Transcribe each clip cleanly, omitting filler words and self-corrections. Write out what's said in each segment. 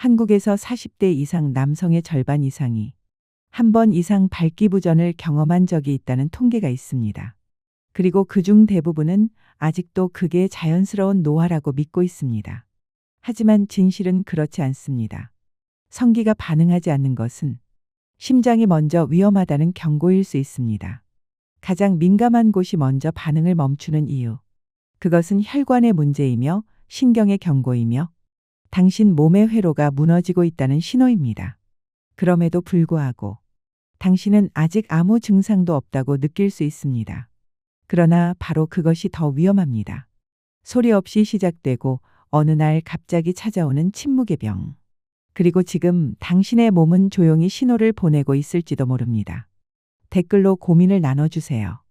한국에서 40대 이상 남성의 절반 이상이 한 번 이상 발기부전을 경험한 적이 있다는 통계가 있습니다. 그리고 그중 대부분은 아직도 그게 자연스러운 노화라고 믿고 있습니다. 하지만 진실은 그렇지 않습니다. 성기가 반응하지 않는 것은 심장이 먼저 위험하다는 경고일 수 있습니다. 가장 민감한 곳이 먼저 반응을 멈추는 이유. 그것은 혈관의 문제이며 신경의 경고이며 당신 몸의 회로가 무너지고 있다는 신호입니다. 그럼에도 불구하고 당신은 아직 아무 증상도 없다고 느낄 수 있습니다. 그러나 바로 그것이 더 위험합니다. 소리 없이 시작되고 어느 날 갑자기 찾아오는 침묵의 병. 그리고 지금 당신의 몸은 조용히 신호를 보내고 있을지도 모릅니다. 댓글로 고민을 나눠주세요.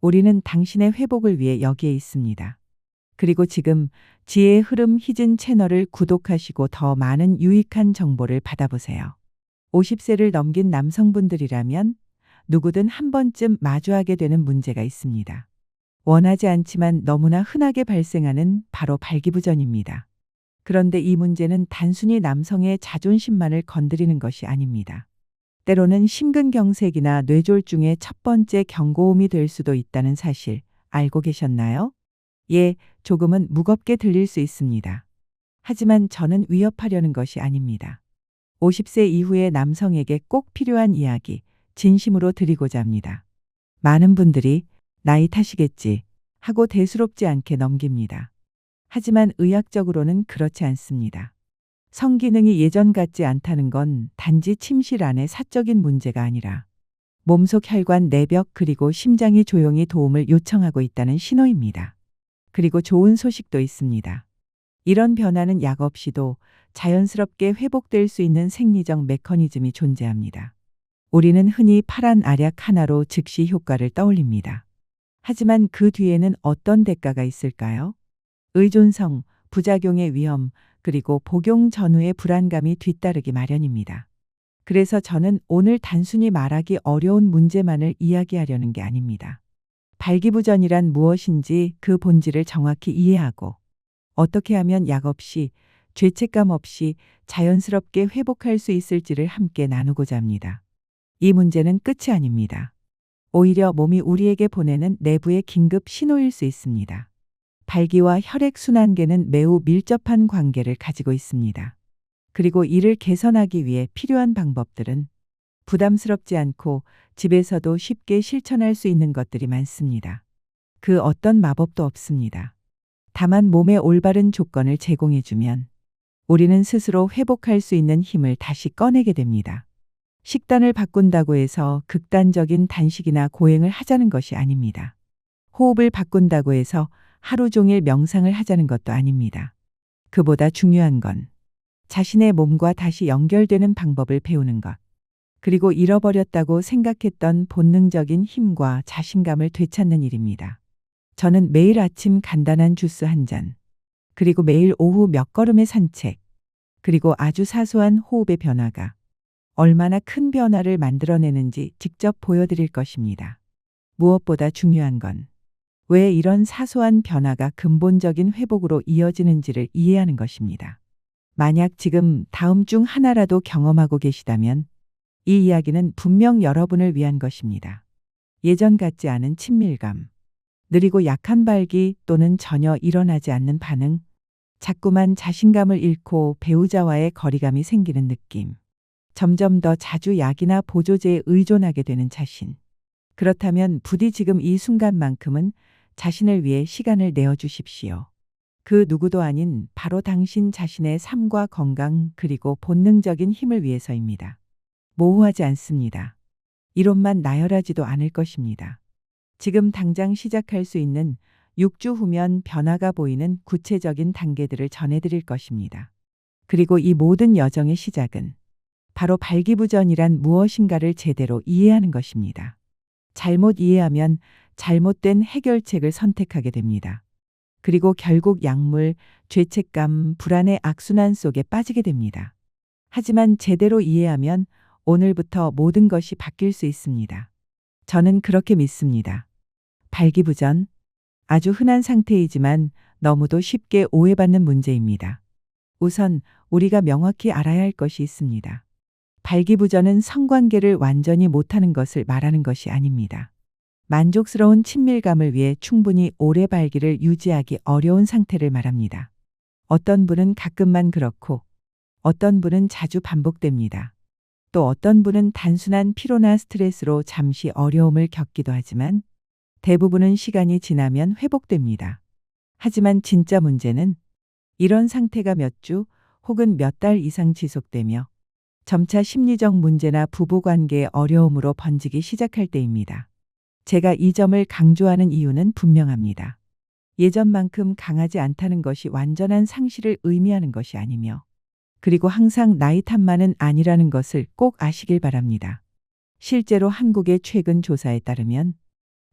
우리는 당신의 회복을 위해 여기에 있습니다. 그리고 지금 지혜의 흐름 희진 채널을 구독하시고 더 많은 유익한 정보를 받아보세요. 50세를 넘긴 남성분들이라면 누구든 한 번쯤 마주하게 되는 문제가 있습니다. 원하지 않지만 너무나 흔하게 발생하는 바로 발기부전입니다. 그런데 이 문제는 단순히 남성의 자존심만을 건드리는 것이 아닙니다. 때로는 심근경색이나 뇌졸중의 첫 번째 경고음이 될 수도 있다는 사실 알고 계셨나요? 예, 조금은 무겁게 들릴 수 있습니다. 하지만 저는 위협하려는 것이 아닙니다. 50세 이후의 남성에게 꼭 필요한 이야기, 진심으로 드리고자 합니다. 많은 분들이 나이 탓이겠지 하고 대수롭지 않게 넘깁니다. 하지만 의학적으로는 그렇지 않습니다. 성기능이 예전 같지 않다는 건 단지 침실 안의 사적인 문제가 아니라 몸속 혈관 내벽 그리고 심장이 조용히 도움을 요청하고 있다는 신호입니다. 그리고 좋은 소식도 있습니다. 이런 변화는 약 없이도 자연스럽게 회복될 수 있는 생리적 메커니즘이 존재합니다. 우리는 흔히 파란 알약 하나로 즉시 효과를 떠올립니다. 하지만 그 뒤에는 어떤 대가가 있을까요? 의존성, 부작용의 위험, 그리고 복용 전후의 불안감이 뒤따르기 마련입니다. 그래서 저는 오늘 단순히 말하기 어려운 문제만을 이야기하려는 게 아닙니다. 발기부전이란 무엇인지 그 본질을 정확히 이해하고 어떻게 하면 약 없이 죄책감 없이 자연스럽게 회복할 수 있을지를 함께 나누고자 합니다. 이 문제는 끝이 아닙니다. 오히려 몸이 우리에게 보내는 내부의 긴급 신호일 수 있습니다. 발기와 혈액순환계는 매우 밀접한 관계를 가지고 있습니다. 그리고 이를 개선하기 위해 필요한 방법들은 부담스럽지 않고 집에서도 쉽게 실천할 수 있는 것들이 많습니다. 그 어떤 마법도 없습니다. 다만 몸에 올바른 조건을 제공해주면 우리는 스스로 회복할 수 있는 힘을 다시 꺼내게 됩니다. 식단을 바꾼다고 해서 극단적인 단식이나 고행을 하자는 것이 아닙니다. 호흡을 바꾼다고 해서 하루 종일 명상을 하자는 것도 아닙니다. 그보다 중요한 건 자신의 몸과 다시 연결되는 방법을 배우는 것. 그리고 잃어버렸다고 생각했던 본능적인 힘과 자신감을 되찾는 일입니다. 저는 매일 아침 간단한 주스 한 잔, 그리고 매일 오후 몇 걸음의 산책, 그리고 아주 사소한 호흡의 변화가 얼마나 큰 변화를 만들어내는지 직접 보여드릴 것입니다. 무엇보다 중요한 건 왜 이런 사소한 변화가 근본적인 회복으로 이어지는지를 이해하는 것입니다. 만약 지금 다음 중 하나라도 경험하고 계시다면 이 이야기는 분명 여러분을 위한 것입니다. 예전 같지 않은 친밀감, 느리고 약한 발기 또는 전혀 일어나지 않는 반응, 자꾸만 자신감을 잃고 배우자와의 거리감이 생기는 느낌, 점점 더 자주 약이나 보조제에 의존하게 되는 자신. 그렇다면 부디 지금 이 순간만큼은 자신을 위해 시간을 내어주십시오. 그 누구도 아닌 바로 당신 자신의 삶과 건강 그리고 본능적인 힘을 위해서입니다. 모호하지 않습니다. 이론만 나열하지도 않을 것입니다. 지금 당장 시작할 수 있는 6주 후면 변화가 보이는 구체적인 단계들을 전해드릴 것입니다. 그리고 이 모든 여정의 시작은 바로 발기부전이란 무엇인가를 제대로 이해하는 것입니다. 잘못 이해하면 잘못된 해결책을 선택하게 됩니다. 그리고 결국 약물, 죄책감, 불안의 악순환 속에 빠지게 됩니다. 하지만 제대로 이해하면 오늘부터 모든 것이 바뀔 수 있습니다. 저는 그렇게 믿습니다. 발기부전, 아주 흔한 상태이지만 너무도 쉽게 오해받는 문제입니다. 우선 우리가 명확히 알아야 할 것이 있습니다. 발기부전은 성관계를 완전히 못하는 것을 말하는 것이 아닙니다. 만족스러운 친밀감을 위해 충분히 오래 발기를 유지하기 어려운 상태를 말합니다. 어떤 분은 가끔만 그렇고 어떤 분은 자주 반복됩니다. 또 어떤 분은 단순한 피로나 스트레스로 잠시 어려움을 겪기도 하지만 대부분은 시간이 지나면 회복됩니다. 하지만 진짜 문제는 이런 상태가 몇 주 혹은 몇 달 이상 지속되며 점차 심리적 문제나 부부관계의 어려움으로 번지기 시작할 때입니다. 제가 이 점을 강조하는 이유는 분명합니다. 예전만큼 강하지 않다는 것이 완전한 상실을 의미하는 것이 아니며, 그리고 항상 나이 탓만은 아니라는 것을 꼭 아시길 바랍니다. 실제로 한국의 최근 조사에 따르면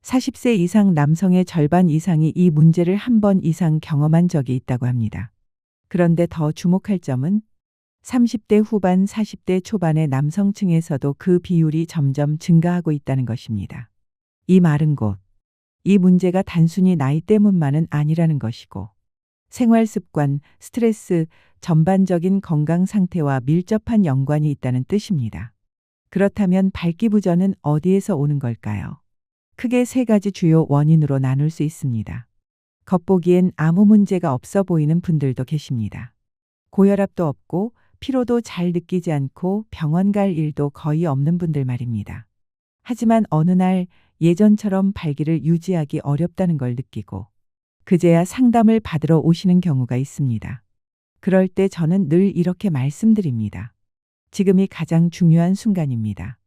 40세 이상 남성의 절반 이상이 이 문제를 한 번 이상 경험한 적이 있다고 합니다. 그런데 더 주목할 점은 30대 후반, 40대 초반의 남성층에서도 그 비율이 점점 증가하고 있다는 것입니다. 이 말은 곧 이 문제가 단순히 나이 때문만은 아니라는 것이고, 생활 습관, 스트레스, 전반적인 건강 상태와 밀접한 연관이 있다는 뜻입니다. 그렇다면 발기부전은 어디에서 오는 걸까요? 크게 세 가지 주요 원인으로 나눌 수 있습니다. 겉보기엔 아무 문제가 없어 보이는 분들도 계십니다. 고혈압도 없고 피로도 잘 느끼지 않고 병원 갈 일도 거의 없는 분들 말입니다. 하지만 어느 날 예전처럼 발기를 유지하기 어렵다는 걸 느끼고 그제야 상담을 받으러 오시는 경우가 있습니다. 그럴 때 저는 늘 이렇게 말씀드립니다. 지금이 가장 중요한 순간입니다.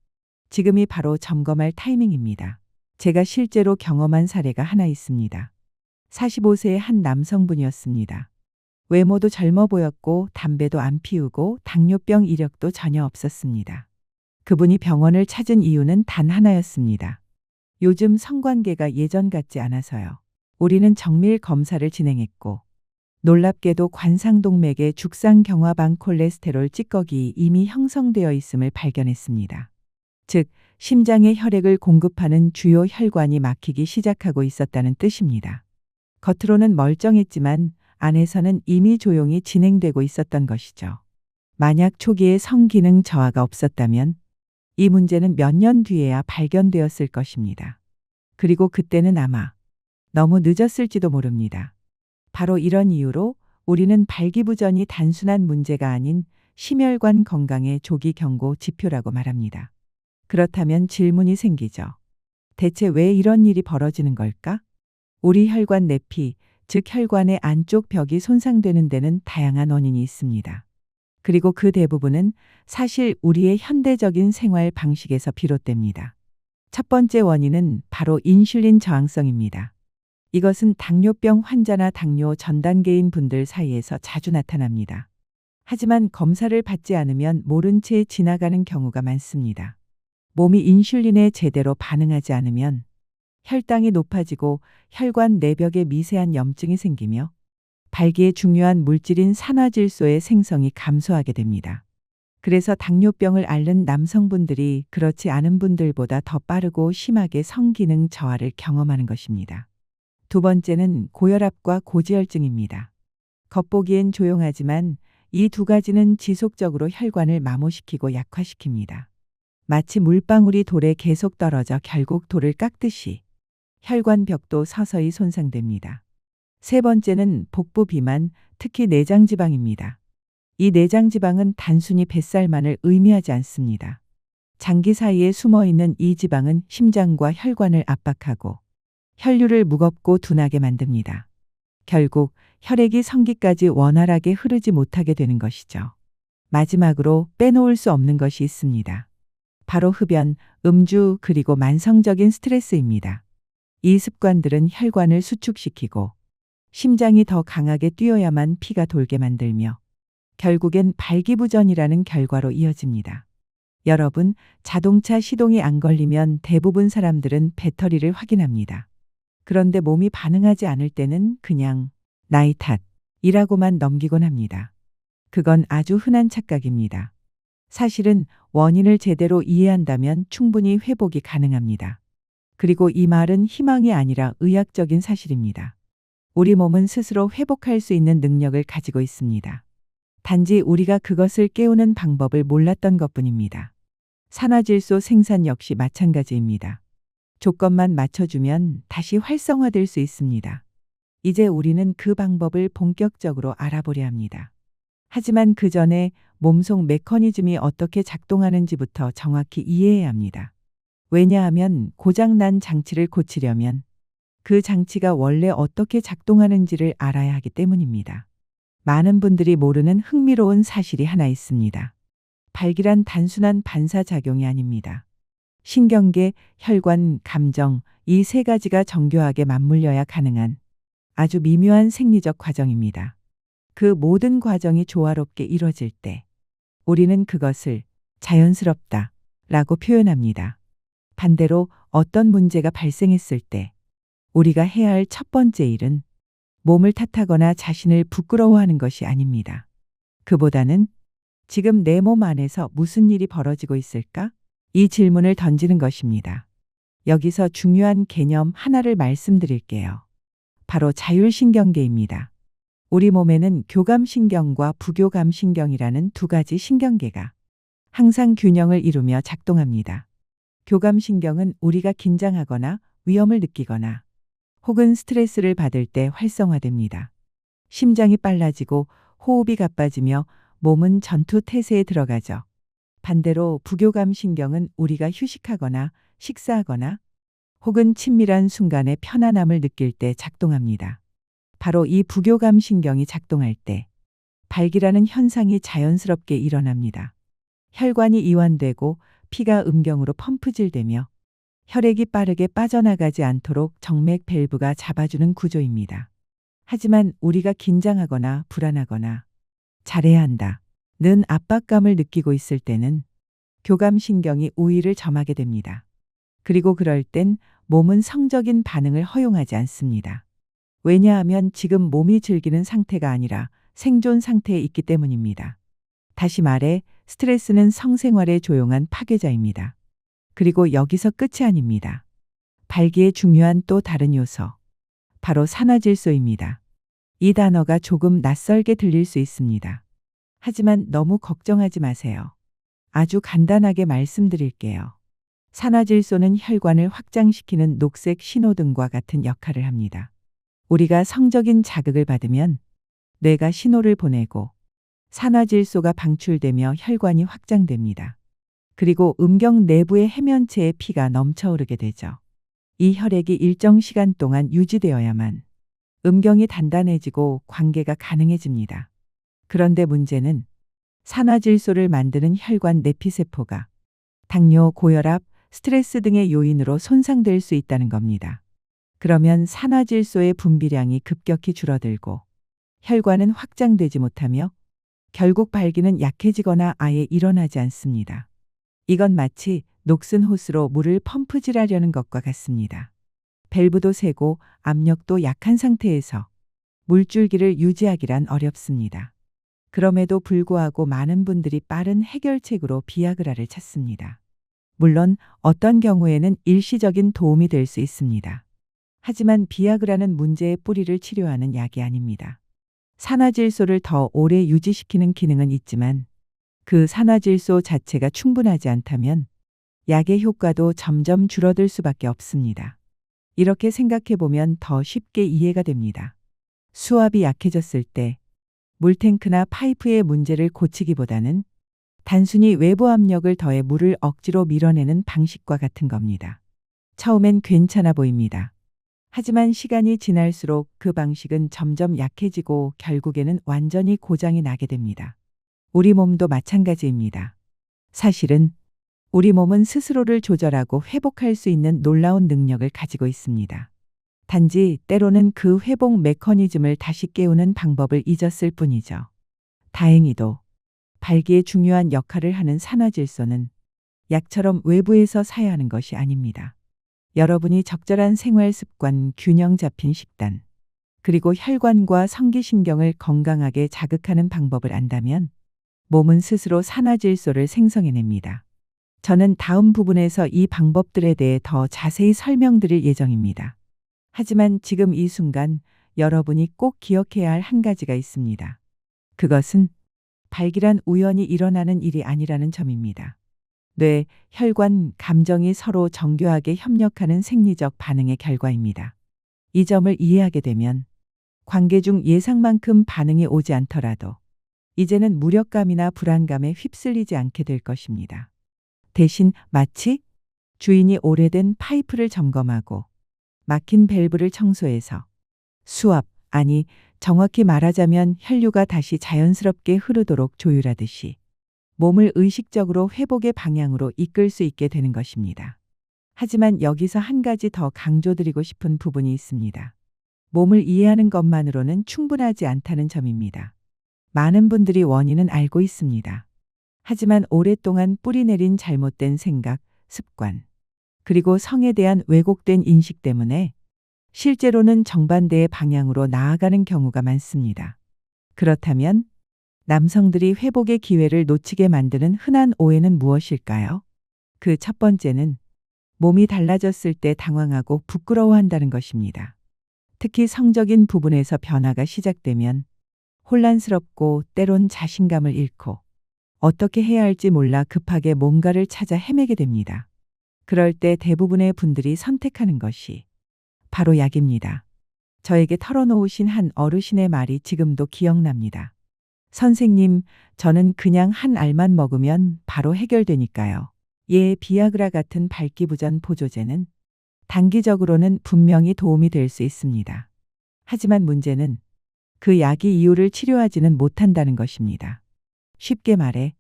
지금이 바로 점검할 타이밍입니다. 제가 실제로 경험한 사례가 하나 있습니다. 45세의 한 남성분이었습니다. 외모도 젊어 보였고 담배도 안 피우고 당뇨병 이력도 전혀 없었습니다. 그분이 병원을 찾은 이유는 단 하나였습니다. 요즘 성관계가 예전 같지 않아서요. 우리는 정밀 검사를 진행했고 놀랍게도 관상동맥의 죽상경화방 콜레스테롤 찌꺼기 이미 형성되어 있음을 발견했습니다. 즉, 심장에 혈액을 공급하는 주요 혈관이 막히기 시작하고 있었다는 뜻입니다. 겉으로는 멀쩡했지만 안에서는 이미 조용히 진행되고 있었던 것이죠. 만약 초기에 성기능 저하가 없었다면 이 문제는 몇 년 뒤에야 발견되었을 것입니다. 그리고 그때는 아마 너무 늦었을지도 모릅니다. 바로 이런 이유로 우리는 발기부전이 단순한 문제가 아닌 심혈관 건강의 조기 경고 지표라고 말합니다. 그렇다면 질문이 생기죠. 대체 왜 이런 일이 벌어지는 걸까? 우리 혈관 내피, 즉 혈관의 안쪽 벽이 손상되는 데는 다양한 원인이 있습니다. 그리고 그 대부분은 사실 우리의 현대적인 생활 방식에서 비롯됩니다. 첫 번째 원인은 바로 인슐린 저항성입니다. 이것은 당뇨병 환자나 당뇨 전 단계인 분들 사이에서 자주 나타납니다. 하지만 검사를 받지 않으면 모른 채 지나가는 경우가 많습니다. 몸이 인슐린에 제대로 반응하지 않으면 혈당이 높아지고 혈관 내벽에 미세한 염증이 생기며 발기의 중요한 물질인 산화질소의 생성이 감소하게 됩니다. 그래서 당뇨병을 앓는 남성분들이 그렇지 않은 분들보다 더 빠르고 심하게 성기능 저하를 경험하는 것입니다. 두 번째는 고혈압과 고지혈증입니다. 겉보기엔 조용하지만 이 두 가지는 지속적으로 혈관을 마모시키고 약화시킵니다. 마치 물방울이 돌에 계속 떨어져 결국 돌을 깎듯이 혈관 벽도 서서히 손상됩니다. 세 번째는 복부 비만, 특히 내장지방입니다. 이 내장지방은 단순히 뱃살만을 의미하지 않습니다. 장기 사이에 숨어있는 이 지방은 심장과 혈관을 압박하고 혈류를 무겁고 둔하게 만듭니다. 결국 혈액이 성기까지 원활하게 흐르지 못하게 되는 것이죠. 마지막으로 빼놓을 수 없는 것이 있습니다. 바로 흡연, 음주, 그리고 만성적인 스트레스입니다. 이 습관들은 혈관을 수축시키고 심장이 더 강하게 뛰어야만 피가 돌게 만들며 결국엔 발기부전이라는 결과로 이어집니다. 여러분, 자동차 시동이 안 걸리면 대부분 사람들은 배터리를 확인합니다. 그런데 몸이 반응하지 않을 때는 그냥 나이 탓이라고만 넘기곤 합니다. 그건 아주 흔한 착각입니다. 사실은 원인을 제대로 이해한다면 충분히 회복이 가능합니다. 그리고 이 말은 희망이 아니라 의학적인 사실입니다. 우리 몸은 스스로 회복할 수 있는 능력을 가지고 있습니다. 단지 우리가 그것을 깨우는 방법을 몰랐던 것뿐입니다. 산화질소 생산 역시 마찬가지입니다. 조건만 맞춰주면 다시 활성화될 수 있습니다. 이제 우리는 그 방법을 본격적으로 알아보려 합니다. 하지만 그 전에 몸속 메커니즘이 어떻게 작동하는지부터 정확히 이해해야 합니다. 왜냐하면 고장난 장치를 고치려면 그 장치가 원래 어떻게 작동하는지를 알아야 하기 때문입니다. 많은 분들이 모르는 흥미로운 사실이 하나 있습니다. 발기란 단순한 반사작용이 아닙니다. 신경계, 혈관, 감정, 이 세 가지가 정교하게 맞물려야 가능한 아주 미묘한 생리적 과정입니다. 그 모든 과정이 조화롭게 이뤄질 때 우리는 그것을 자연스럽다 라고 표현합니다. 반대로 어떤 문제가 발생했을 때 우리가 해야 할 첫 번째 일은 몸을 탓하거나 자신을 부끄러워하는 것이 아닙니다. 그보다는 지금 내 몸 안에서 무슨 일이 벌어지고 있을까? 이 질문을 던지는 것입니다. 여기서 중요한 개념 하나를 말씀드릴게요. 바로 자율신경계입니다. 우리 몸에는 교감신경과 부교감신경이라는 두 가지 신경계가 항상 균형을 이루며 작동합니다. 교감신경은 우리가 긴장하거나 위험을 느끼거나 혹은 스트레스를 받을 때 활성화됩니다. 심장이 빨라지고 호흡이 가빠지며 몸은 전투 태세에 들어가죠. 반대로 부교감신경은 우리가 휴식하거나 식사하거나 혹은 친밀한 순간에 편안함을 느낄 때 작동합니다. 바로 이 부교감신경이 작동할 때 발기라는 현상이 자연스럽게 일어납니다. 혈관이 이완되고 피가 음경으로 펌프질되며 혈액이 빠르게 빠져나가지 않도록 정맥 밸브가 잡아주는 구조입니다. 하지만 우리가 긴장하거나 불안하거나 잘해야 한다 는 압박감을 느끼고 있을 때는 교감신경이 우위를 점하게 됩니다. 그리고 그럴 땐 몸은 성적인 반응을 허용하지 않습니다. 왜냐하면 지금 몸이 즐기는 상태가 아니라 생존 상태에 있기 때문입니다. 다시 말해 스트레스는 성생활의 조용한 파괴자입니다. 그리고 여기서 끝이 아닙니다. 발기의 중요한 또 다른 요소, 바로 산화질소입니다. 이 단어가 조금 낯설게 들릴 수 있습니다. 하지만 너무 걱정하지 마세요. 아주 간단하게 말씀드릴게요. 산화질소는 혈관을 확장시키는 녹색 신호등과 같은 역할을 합니다. 우리가 성적인 자극을 받으면 뇌가 신호를 보내고 산화질소가 방출되며 혈관이 확장됩니다. 그리고 음경 내부의 해면체에 피가 넘쳐오르게 되죠. 이 혈액이 일정 시간 동안 유지되어야만 음경이 단단해지고 관계가 가능해집니다. 그런데 문제는 산화질소를 만드는 혈관 내피세포가 당뇨, 고혈압, 스트레스 등의 요인으로 손상될 수 있다는 겁니다. 그러면 산화질소의 분비량이 급격히 줄어들고 혈관은 확장되지 못하며 결국 발기는 약해지거나 아예 일어나지 않습니다. 이건 마치 녹슨 호스로 물을 펌프질하려는 것과 같습니다. 밸브도 세고 압력도 약한 상태에서 물줄기를 유지하기란 어렵습니다. 그럼에도 불구하고 많은 분들이 빠른 해결책으로 비아그라를 찾습니다. 물론 어떤 경우에는 일시적인 도움이 될 수 있습니다. 하지만 비아그라는 문제의 뿌리를 치료하는 약이 아닙니다. 산화질소를 더 오래 유지시키는 기능은 있지만 그 산화질소 자체가 충분하지 않다면 약의 효과도 점점 줄어들 수밖에 없습니다. 이렇게 생각해 보면 더 쉽게 이해가 됩니다. 수압이 약해졌을 때 물탱크나 파이프의 문제를 고치기보다는 단순히 외부 압력을 더해 물을 억지로 밀어내는 방식과 같은 겁니다. 처음엔 괜찮아 보입니다. 하지만 시간이 지날수록 그 방식은 점점 약해지고 결국에는 완전히 고장이 나게 됩니다. 우리 몸도 마찬가지입니다. 사실은 우리 몸은 스스로를 조절하고 회복할 수 있는 놀라운 능력을 가지고 있습니다. 단지 때로는 그 회복 메커니즘을 다시 깨우는 방법을 잊었을 뿐이죠. 다행히도 발기에 중요한 역할을 하는 산화질소는 약처럼 외부에서 사야 하는 것이 아닙니다. 여러분이 적절한 생활 습관, 균형 잡힌 식단, 그리고 혈관과 성기신경을 건강하게 자극하는 방법을 안다면 몸은 스스로 산화질소를 생성해냅니다. 저는 다음 부분에서 이 방법들에 대해 더 자세히 설명드릴 예정입니다. 하지만 지금 이 순간 여러분이 꼭 기억해야 할 한 가지가 있습니다. 그것은 발기란 우연히 일어나는 일이 아니라는 점입니다. 뇌, 혈관, 감정이 서로 정교하게 협력하는 생리적 반응의 결과입니다. 이 점을 이해하게 되면 관계 중 예상만큼 반응이 오지 않더라도 이제는 무력감이나 불안감에 휩쓸리지 않게 될 것입니다. 대신 마치 주인이 오래된 파이프를 점검하고 막힌 밸브를 청소해서 수압, 아니 정확히 말하자면 혈류가 다시 자연스럽게 흐르도록 조율하듯이 몸을 의식적으로 회복의 방향으로 이끌 수 있게 되는 것입니다. 하지만 여기서 한 가지 더 강조드리고 싶은 부분이 있습니다. 몸을 이해하는 것만으로는 충분하지 않다는 점입니다. 많은 분들이 원인은 알고 있습니다. 하지만 오랫동안 뿌리내린 잘못된 생각, 습관, 그리고 성에 대한 왜곡된 인식 때문에 실제로는 정반대의 방향으로 나아가는 경우가 많습니다. 그렇다면 남성들이 회복의 기회를 놓치게 만드는 흔한 오해는 무엇일까요? 그 첫 번째는 몸이 달라졌을 때 당황하고 부끄러워한다는 것입니다. 특히 성적인 부분에서 변화가 시작되면 혼란스럽고 때론 자신감을 잃고 어떻게 해야 할지 몰라 급하게 뭔가를 찾아 헤매게 됩니다. 그럴 때 대부분의 분들이 선택하는 것이 바로 약입니다. 저에게 털어놓으신 한 어르신의 말이 지금도 기억납니다. 선생님, 저는 그냥 한 알만 먹으면 바로 해결되니까요. 예, 비아그라 같은 발기부전 보조제는 단기적으로는 분명히 도움이 될 수 있습니다. 하지만 문제는 그 약이 이유를 치료하지는 못한다는 것입니다. 쉽게 말해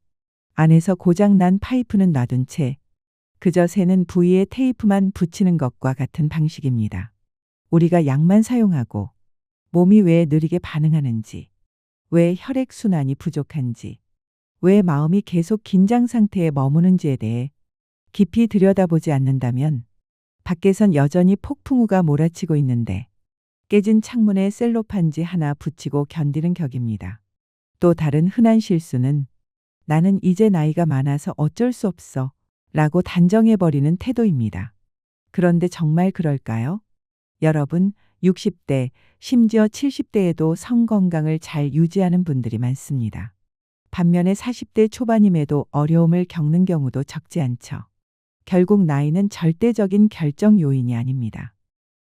안에서 고장난 파이프는 놔둔 채 그저 새는 부위에 테이프만 붙이는 것과 같은 방식입니다. 우리가 약만 사용하고 몸이 왜 느리게 반응하는지, 왜 혈액순환이 부족한지, 왜 마음이 계속 긴장 상태에 머무는지에 대해 깊이 들여다보지 않는다면 밖에선 여전히 폭풍우가 몰아치고 있는데 깨진 창문에 셀로판지 하나 붙이고 견디는 격입니다. 또 다른 흔한 실수는 나는 이제 나이가 많아서 어쩔 수 없어 라고 단정해버리는 태도입니다. 그런데 정말 그럴까요? 여러분, 60대, 심지어 70대에도 성 건강을 잘 유지하는 분들이 많습니다. 반면에 40대 초반임에도 어려움을 겪는 경우도 적지 않죠. 결국 나이는 절대적인 결정 요인이 아닙니다.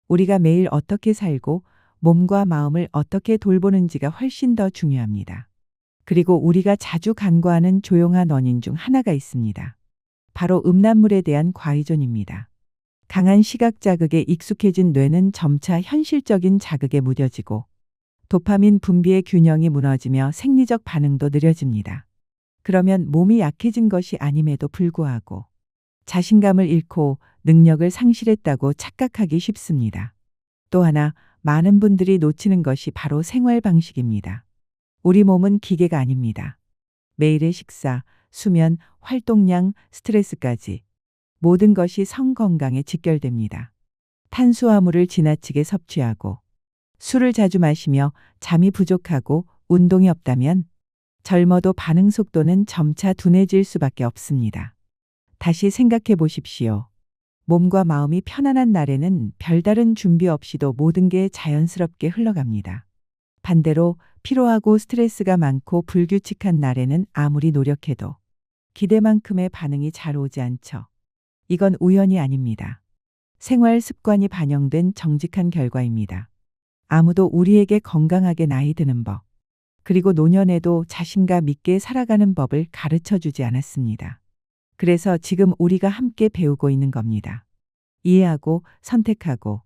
우리가 매일 어떻게 살고 몸과 마음을 어떻게 돌보는지가 훨씬 더 중요합니다. 그리고 우리가 자주 간과하는 조용한 원인 중 하나가 있습니다. 바로 음란물에 대한 과의존입니다. 강한 시각 자극에 익숙해진 뇌는 점차 현실적인 자극에 무뎌지고 도파민 분비의 균형이 무너지며 생리적 반응도 느려집니다. 그러면 몸이 약해진 것이 아님에도 불구하고 자신감을 잃고 능력을 상실했다고 착각하기 쉽습니다. 또 하나 많은 분들이 놓치는 것이 바로 생활 방식입니다. 우리 몸은 기계가 아닙니다. 매일의 식사, 수면, 활동량, 스트레스까지 모든 것이 성 건강에 직결됩니다. 탄수화물을 지나치게 섭취하고 술을 자주 마시며 잠이 부족하고 운동이 없다면 젊어도 반응 속도는 점차 둔해질 수밖에 없습니다. 다시 생각해 보십시오. 몸과 마음이 편안한 날에는 별다른 준비 없이도 모든 게 자연스럽게 흘러갑니다. 반대로 피로하고 스트레스가 많고 불규칙한 날에는 아무리 노력해도 기대만큼의 반응이 잘 오지 않죠. 이건 우연이 아닙니다. 생활 습관이 반영된 정직한 결과입니다. 아무도 우리에게 건강하게 나이 드는 법, 그리고 노년에도 자신감 있게 살아가는 법을 가르쳐 주지 않았습니다. 그래서 지금 우리가 함께 배우고 있는 겁니다. 이해하고 선택하고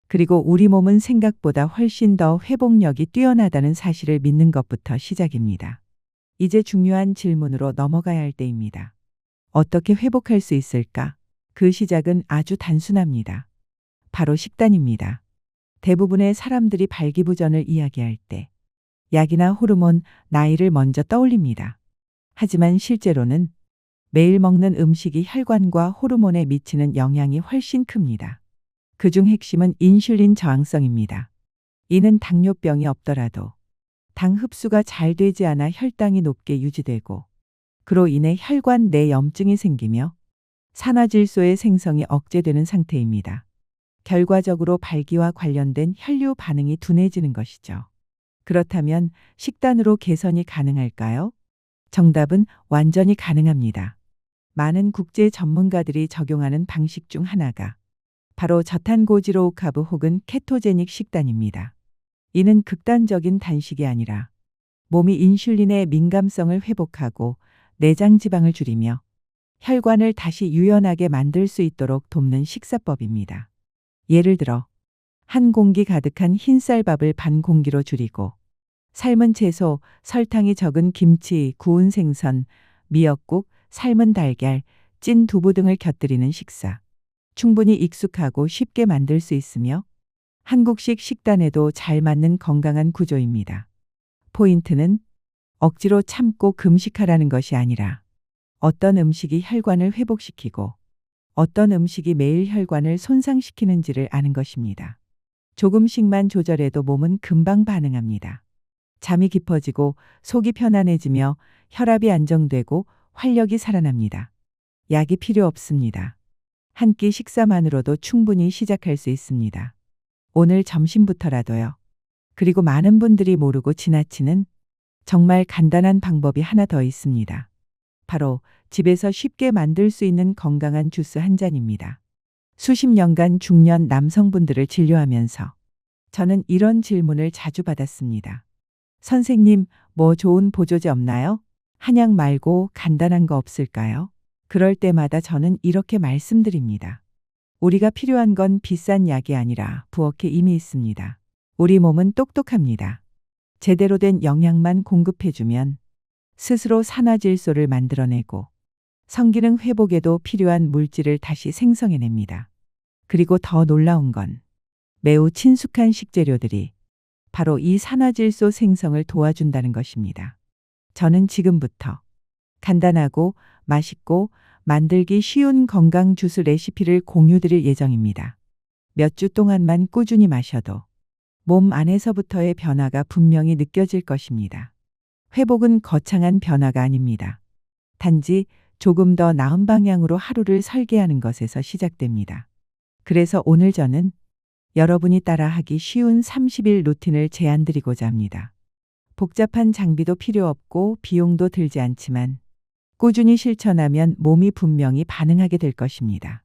그리고 우리 몸은 생각보다 훨씬 더 회복력이 뛰어나다는 사실을 믿는 것부터 시작입니다. 이제 중요한 질문으로 넘어가야 할 때입니다. 어떻게 회복할 수 있을까? 그 시작은 아주 단순합니다. 바로 식단입니다. 대부분의 사람들이 발기부전을 이야기할 때 약이나 호르몬, 나이를 먼저 떠올립니다. 하지만 실제로는 매일 먹는 음식이 혈관과 호르몬에 미치는 영향이 훨씬 큽니다. 그중 핵심은 인슐린 저항성입니다. 이는 당뇨병이 없더라도 당 흡수가 잘 되지 않아 혈당이 높게 유지되고 그로 인해 혈관 내 염증이 생기며 산화질소의 생성이 억제되는 상태입니다. 결과적으로 발기와 관련된 혈류 반응이 둔해지는 것이죠. 그렇다면 식단으로 개선이 가능할까요? 정답은 완전히 가능합니다. 많은 국제 전문가들이 적용하는 방식 중 하나가 바로 저탄고지로 카브 혹은 케토제닉 식단입니다. 이는 극단적인 단식이 아니라 몸이 인슐린의 민감성을 회복하고 내장 지방을 줄이며 혈관을 다시 유연하게 만들 수 있도록 돕는 식사법입니다. 예를 들어 한 공기 가득한 흰쌀밥을 반 공기로 줄이고 삶은 채소, 설탕이 적은 김치, 구운 생선, 미역국, 삶은 달걀, 찐 두부 등을 곁들이는 식사. 충분히 익숙하고 쉽게 만들 수 있으며 한국식 식단에도 잘 맞는 건강한 구조입니다. 포인트는 억지로 참고 금식하라는 것이 아니라 어떤 음식이 혈관을 회복시키고 어떤 음식이 매일 혈관을 손상시키는지를 아는 것입니다. 조금씩만 조절해도 몸은 금방 반응합니다. 잠이 깊어지고 속이 편안해지며 혈압이 안정되고 활력이 살아납니다. 약이 필요 없습니다. 한 끼 식사만으로도 충분히 시작할 수 있습니다. 오늘 점심부터라도요. 그리고 많은 분들이 모르고 지나치는 정말 간단한 방법이 하나 더 있습니다. 바로 집에서 쉽게 만들 수 있는 건강한 주스 한 잔입니다. 수십 년간 중년 남성분들을 진료하면서 저는 이런 질문을 자주 받았습니다. 선생님, 뭐 좋은 보조제 없나요? 한약 말고 간단한 거 없을까요? 그럴 때마다 저는 이렇게 말씀드립니다. 우리가 필요한 건 비싼 약이 아니라 부엌에 이미 있습니다. 우리 몸은 똑똑합니다. 제대로 된 영양만 공급해주면 스스로 산화질소를 만들어내고 성기능 회복에도 필요한 물질을 다시 생성해냅니다. 그리고 더 놀라운 건 매우 친숙한 식재료들이 바로 이 산화질소 생성을 도와준다는 것입니다. 저는 지금부터 간단하고 맛있고 만들기 쉬운 건강 주스 레시피를 공유드릴 예정입니다. 몇 주 동안만 꾸준히 마셔도 몸 안에서부터의 변화가 분명히 느껴질 것입니다. 회복은 거창한 변화가 아닙니다. 단지 조금 더 나은 방향으로 하루를 설계하는 것에서 시작됩니다. 그래서 오늘 저는 여러분이 따라하기 쉬운 30일 루틴을 제안드리고자 합니다. 복잡한 장비도 필요 없고 비용도 들지 않지만 꾸준히 실천하면 몸이 분명히 반응하게 될 것입니다.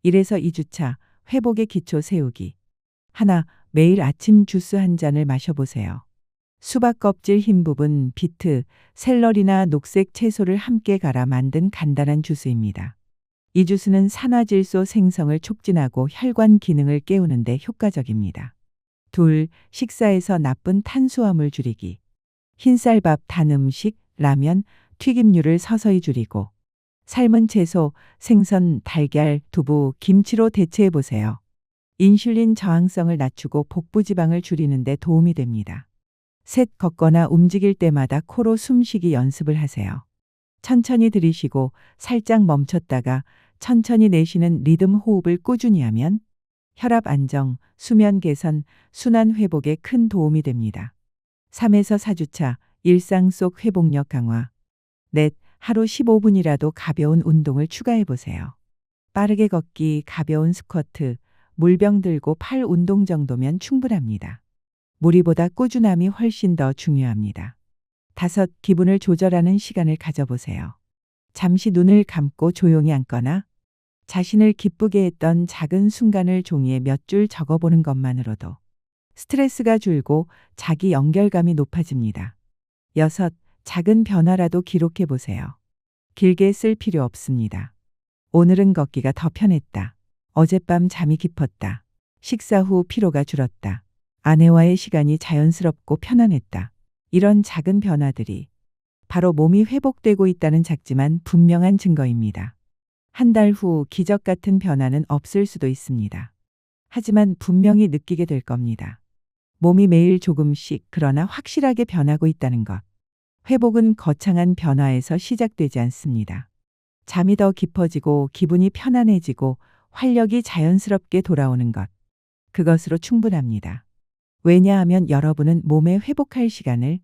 1에서 2주차 회복의 기초 세우기. 하나, 매일 아침 주스 한 잔을 마셔보세요. 수박 껍질 흰 부분, 비트, 샐러리나 녹색 채소를 함께 갈아 만든 간단한 주스입니다. 이 주스는 산화질소 생성을 촉진하고 혈관 기능을 깨우는 데 효과적입니다. 둘, 식사에서 나쁜 탄수화물 줄이기. 흰쌀밥, 단 음식, 라면, 튀김류를 서서히 줄이고 삶은 채소, 생선, 달걀, 두부, 김치로 대체해 보세요. 인슐린 저항성을 낮추고 복부 지방을 줄이는 데 도움이 됩니다. 셋, 걷거나 움직일 때마다 코로 숨쉬기 연습을 하세요. 천천히 들이쉬고 살짝 멈췄다가 천천히 내쉬는 리듬 호흡을 꾸준히 하면 혈압 안정, 수면 개선, 순환 회복에 큰 도움이 됩니다. 3에서 4주차 일상 속 회복력 강화. 넷, 하루 15분이라도 가벼운 운동을 추가해 보세요. 빠르게 걷기, 가벼운 스쿼트, 물병 들고 팔 운동 정도면 충분합니다. 무리보다 꾸준함이 훨씬 더 중요합니다. 5, 기분을 조절하는 시간을 가져보세요. 잠시 눈을 감고 조용히 앉거나 자신을 기쁘게 했던 작은 순간을 종이에 몇 줄 적어보는 것만으로도 스트레스가 줄고 자기 연결감이 높아집니다. 6, 작은 변화라도 기록해 보세요. 길게 쓸 필요 없습니다. 오늘은 걷기가 더 편했다. 어젯밤 잠이 깊었다. 식사 후 피로가 줄었다. 아내와의 시간이 자연스럽고 편안했다. 이런 작은 변화들이 바로 몸이 회복되고 있다는 작지만 분명한 증거입니다. 한 달 후 기적 같은 변화는 없을 수도 있습니다. 하지만 분명히 느끼게 될 겁니다. 몸이 매일 조금씩 그러나 확실하게 변하고 있다는 것. 회복은 거창한 변화에서 시작되지 않습니다. 잠이 더 깊어지고 기분이 편안해지고 활력이 자연스럽게 돌아오는 것. 그것으로 충분합니다. 왜냐하면 여러분은 몸에 회복할 시간을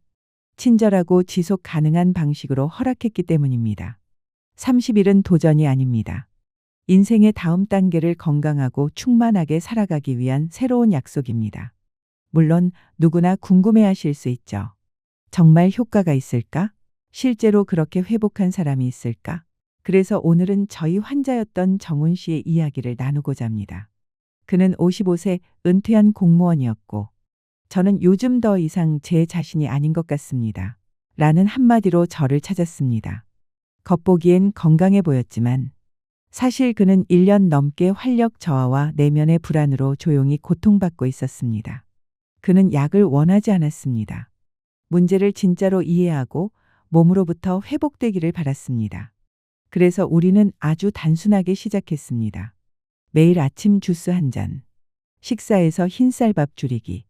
친절하고 지속 가능한 방식으로 허락했기 때문입니다. 30일은 도전이 아닙니다. 인생의 다음 단계를 건강하고 충만하게 살아가기 위한 새로운 약속입니다. 물론 누구나 궁금해하실 수 있죠. 정말 효과가 있을까? 실제로 그렇게 회복한 사람이 있을까? 그래서 오늘은 저희 환자였던 정훈 씨의 이야기를 나누고자 합니다. 그는 55세 은퇴한 공무원이었고, 저는 요즘 더 이상 제 자신이 아닌 것 같습니다. 라는 한마디로 저를 찾았습니다. 겉보기엔 건강해 보였지만, 사실 그는 1년 넘게 활력 저하와 내면의 불안으로 조용히 고통받고 있었습니다. 그는 약을 원하지 않았습니다. 문제를 진짜로 이해하고 몸으로부터 회복되기를 바랐습니다. 그래서 우리는 아주 단순하게 시작했습니다. 매일 아침 주스 한 잔, 식사에서 흰쌀밥 줄이기,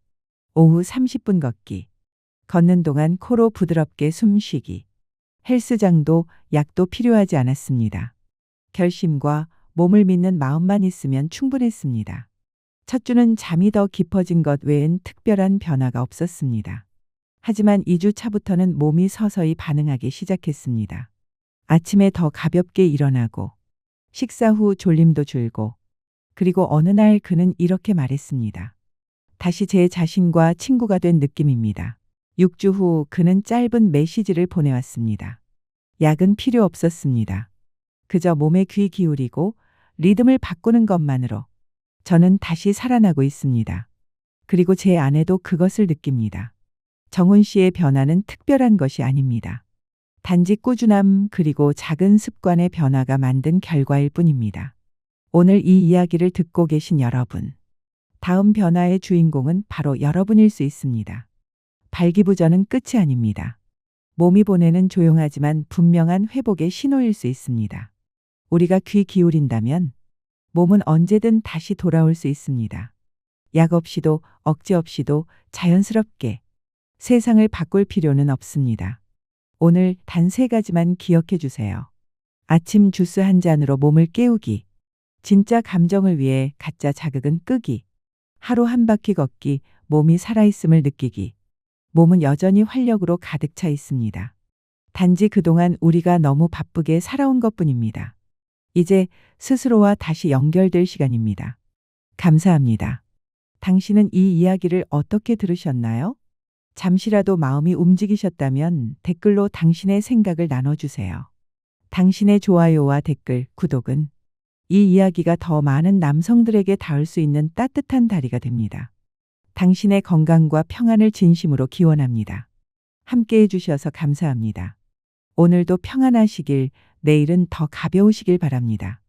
오후 30분 걷기, 걷는 동안 코로 부드럽게 숨쉬기, 헬스장도 약도 필요하지 않았습니다. 결심과 몸을 믿는 마음만 있으면 충분했습니다. 첫 주는 잠이 더 깊어진 것 외엔 특별한 변화가 없었습니다. 하지만 2주 차부터는 몸이 서서히 반응하기 시작했습니다. 아침에 더 가볍게 일어나고, 식사 후 졸림도 줄고, 그리고 어느 날 그는 이렇게 말했습니다. 다시 제 자신과 친구가 된 느낌입니다. 6주 후 그는 짧은 메시지를 보내왔습니다. 약은 필요 없었습니다. 그저 몸에 귀 기울이고 리듬을 바꾸는 것만으로 저는 다시 살아나고 있습니다. 그리고 제 아내도 그것을 느낍니다. 정훈 씨의 변화는 특별한 것이 아닙니다. 단지 꾸준함 그리고 작은 습관의 변화가 만든 결과일 뿐입니다. 오늘 이 이야기를 듣고 계신 여러분, 다음 변화의 주인공은 바로 여러분일 수 있습니다. 발기부전은 끝이 아닙니다. 몸이 보내는 조용하지만 분명한 회복의 신호일 수 있습니다. 우리가 귀 기울인다면 몸은 언제든 다시 돌아올 수 있습니다. 약 없이도 억제 없이도 자연스럽게 세상을 바꿀 필요는 없습니다. 오늘 단 3가지만 기억해 주세요. 아침 주스 한 잔으로 몸을 깨우기, 진짜 감정을 위해 가짜 자극은 끄기, 하루 한 바퀴 걷기, 몸이 살아있음을 느끼기. 몸은 여전히 활력으로 가득 차 있습니다. 단지 그동안 우리가 너무 바쁘게 살아온 것뿐입니다. 이제 스스로와 다시 연결될 시간입니다. 감사합니다. 당신은 이 이야기를 어떻게 들으셨나요? 잠시라도 마음이 움직이셨다면 댓글로 당신의 생각을 나눠주세요. 당신의 좋아요와 댓글, 구독은 이 이야기가 더 많은 남성들에게 닿을 수 있는 따뜻한 다리가 됩니다. 당신의 건강과 평안을 진심으로 기원합니다. 함께 해주셔서 감사합니다. 오늘도 평안하시길, 내일은 더 가벼우시길 바랍니다.